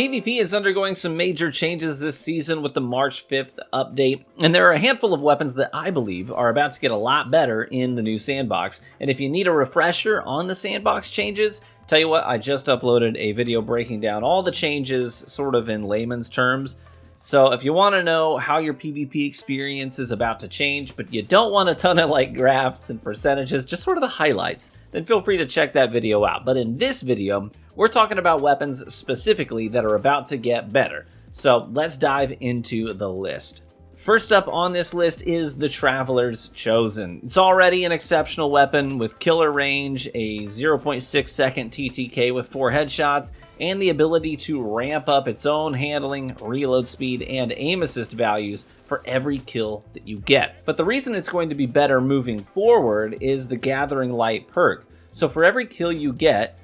PvP is undergoing some major changes this season with the March 5th update, and there are a handful of weapons that I believe are about to get a lot better in the new Sandbox. And if you need a refresher on the Sandbox changes, tell you what, I just uploaded a video breaking down all the changes sort of in layman's terms. So if you want to know how your PvP experience is about to change, but you don't want a ton of like graphs and percentages, just sort of the highlights, then feel free to check that video out. But in this video, we're talking about weapons specifically that are about to get better. So let's dive into the list. First up on this list is the Traveler's Chosen. It's already an exceptional weapon with killer range, a 0.6 second TTK with 4 headshots, and the ability to ramp up its own handling, reload speed, and aim assist values for every kill that you get. But the reason it's going to be better moving forward is the Gathering Light perk. So for every kill you get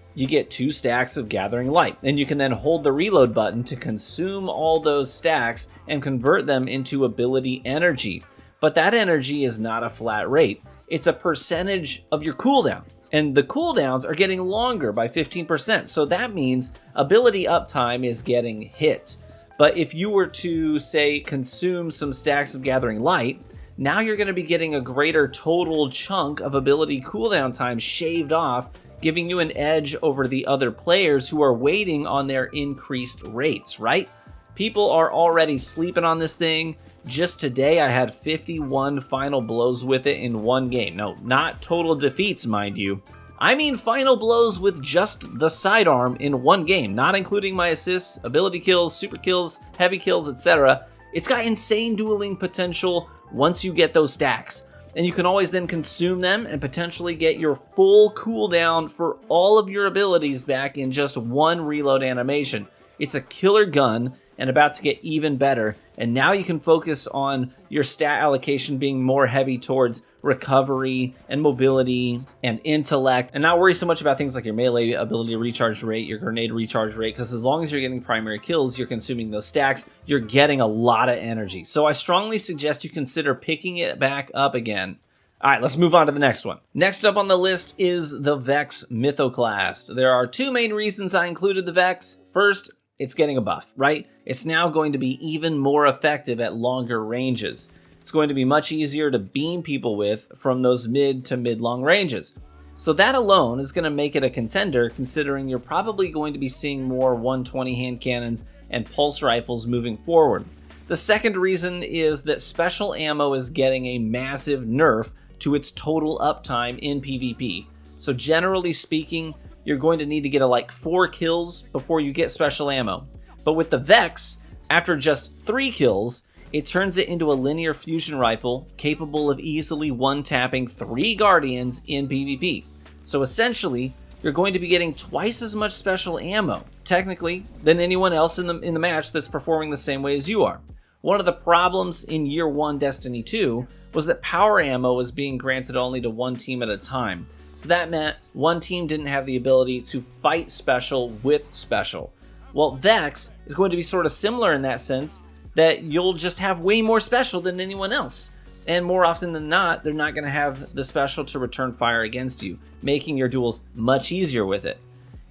2 stacks of Gathering Light, and you can then hold the reload button to consume all those stacks and convert them into ability energy. But that energy is not a flat rate. It's a percentage of your cooldown. And the cooldowns are getting longer by 15%, so that means ability uptime is getting hit. But if you were to, say, consume some stacks of Gathering Light, now you're going to be getting a greater total chunk of ability cooldown time shaved off, giving you an edge over the other players who are waiting on their increased rates, right? People are already sleeping on this thing. Just today, I had 51 final blows with it in one game. No, not total defeats, mind you. I mean final blows with just the sidearm in one game, not including my assists, ability kills, super kills, heavy kills, etc. It's got insane dueling potential once you get those stacks. And you can always then consume them and potentially get your full cooldown for all of your abilities back in just one reload animation. It's a killer gun and about to get even better. And now you can focus on your stat allocation being more heavy towards recovery and mobility and intellect, and not worry so much about things like your melee ability recharge rate, your grenade recharge rate, because as long as you're getting primary kills, you're consuming those stacks, you're getting a lot of energy. So I strongly suggest you consider picking it back up again. All right, let's move on to the next one. Next up on the list is the Vex Mythoclast. There are 2 main reasons I included the Vex. First, it's getting a buff, right? It's now going to be even more effective at longer ranges. It's going to be much easier to beam people with from those mid to mid-long ranges. So that alone is going to make it a contender, considering you're probably going to be seeing more 120 hand cannons and pulse rifles moving forward. The second reason is that special ammo is getting a massive nerf to its total uptime in PvP. So generally speaking, you're going to need to get like 4 kills before you get special ammo. But with the Vex, after just 3 kills, it turns it into a linear fusion rifle capable of easily one-tapping 3 Guardians in PvP. So essentially, you're going to be getting twice as much special ammo, technically, than anyone else in the match that's performing the same way as you are. One of the problems in Year 1 Destiny 2 was that power ammo was being granted only to one team at a time. So that meant one team didn't have the ability to fight special with special. Well, Vex is going to be sort of similar in that sense, that you'll just have way more special than anyone else. And more often than not, they're not going to have the special to return fire against you, making your duels much easier with it.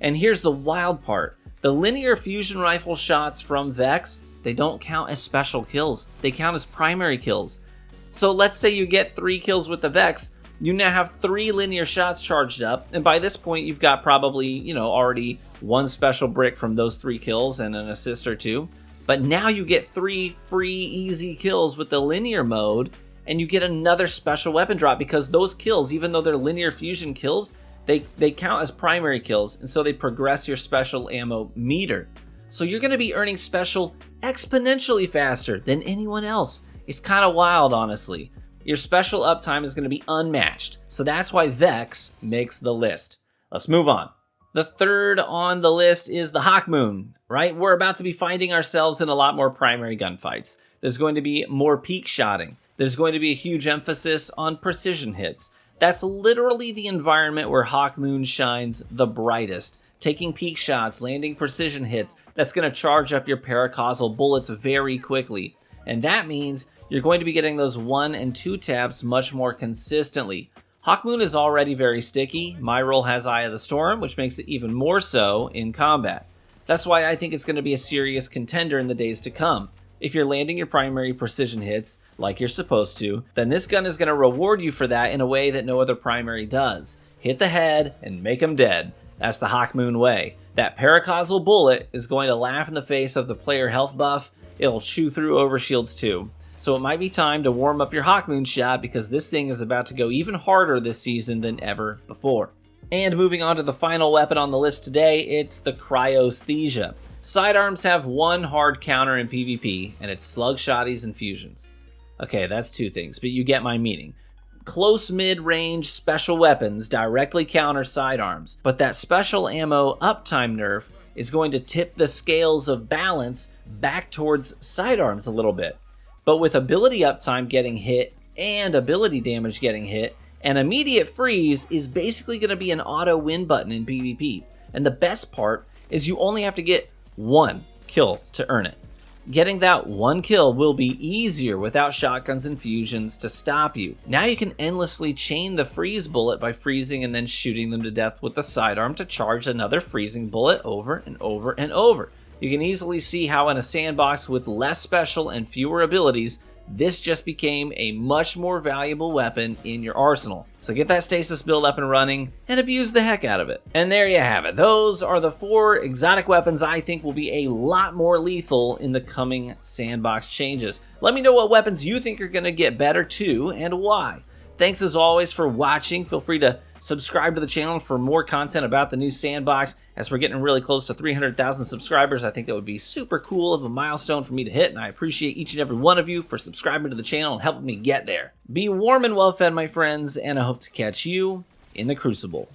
And here's the wild part. The linear fusion rifle shots from Vex, they don't count as special kills. They count as primary kills. So let's say you get 3 kills with the Vex, you now have 3 linear shots charged up, and by this point you've got probably, already 1 special brick from those 3 kills and an assist or 2. But now you get 3 free easy kills with the linear mode, and you get another special weapon drop because those kills, even though they're linear fusion kills, they count as primary kills, and so they progress your special ammo meter. So you're going to be earning special exponentially faster than anyone else. It's kind of wild, honestly. Your special uptime is going to be unmatched, so that's why Vex makes the list. Let's move on. The third on the list is the Hawkmoon, right? We're about to be finding ourselves in a lot more primary gunfights. There's going to be more peak shotting. There's going to be a huge emphasis on precision hits. That's literally the environment where Hawkmoon shines the brightest. Taking peak shots, landing precision hits, that's going to charge up your paracausal bullets very quickly. And that means you're going to be getting those 1 and 2 taps much more consistently. Hawkmoon is already very sticky. My role has Eye of the Storm, which makes it even more so in combat. That's why I think it's going to be a serious contender in the days to come. If you're landing your primary precision hits like you're supposed to, then this gun is going to reward you for that in a way that no other primary does. Hit the head and make them dead. That's the Hawkmoon way. That paracausal bullet is going to laugh in the face of the player health buff. It'll chew through overshields too. So it might be time to warm up your Hawkmoon shot because this thing is about to go even harder this season than ever before. And moving on to the final weapon on the list today, it's the Cryosthesia. Sidearms have one hard counter in PvP, and it's slug shotties and fusions. Okay, that's two things, but you get my meaning. Close mid-range special weapons directly counter sidearms, but that special ammo uptime nerf is going to tip the scales of balance back towards sidearms a little bit. But with ability uptime getting hit and ability damage getting hit, an immediate freeze is basically going to be an auto win button in PvP. And the best part is you only have to get one kill to earn it. Getting that one kill will be easier without shotguns and fusions to stop you. Now you can endlessly chain the freeze bullet by freezing and then shooting them to death with the sidearm to charge another freezing bullet over and over and over. You can easily see how in a sandbox with less special and fewer abilities, this just became a much more valuable weapon in your arsenal. So get that stasis build up and running and abuse the heck out of it. And there you have it. Those are the 4 exotic weapons I think will be a lot more lethal in the coming sandbox changes. Let me know what weapons you think are going to get better too and why. Thanks as always for watching. Feel free to subscribe to the channel for more content about the new sandbox. As we're getting really close to 300,000 subscribers, I think that would be super cool of a milestone for me to hit, and I appreciate each and every one of you for subscribing to the channel and helping me get there. Be warm and well fed, my friends, and I hope to catch you in the Crucible.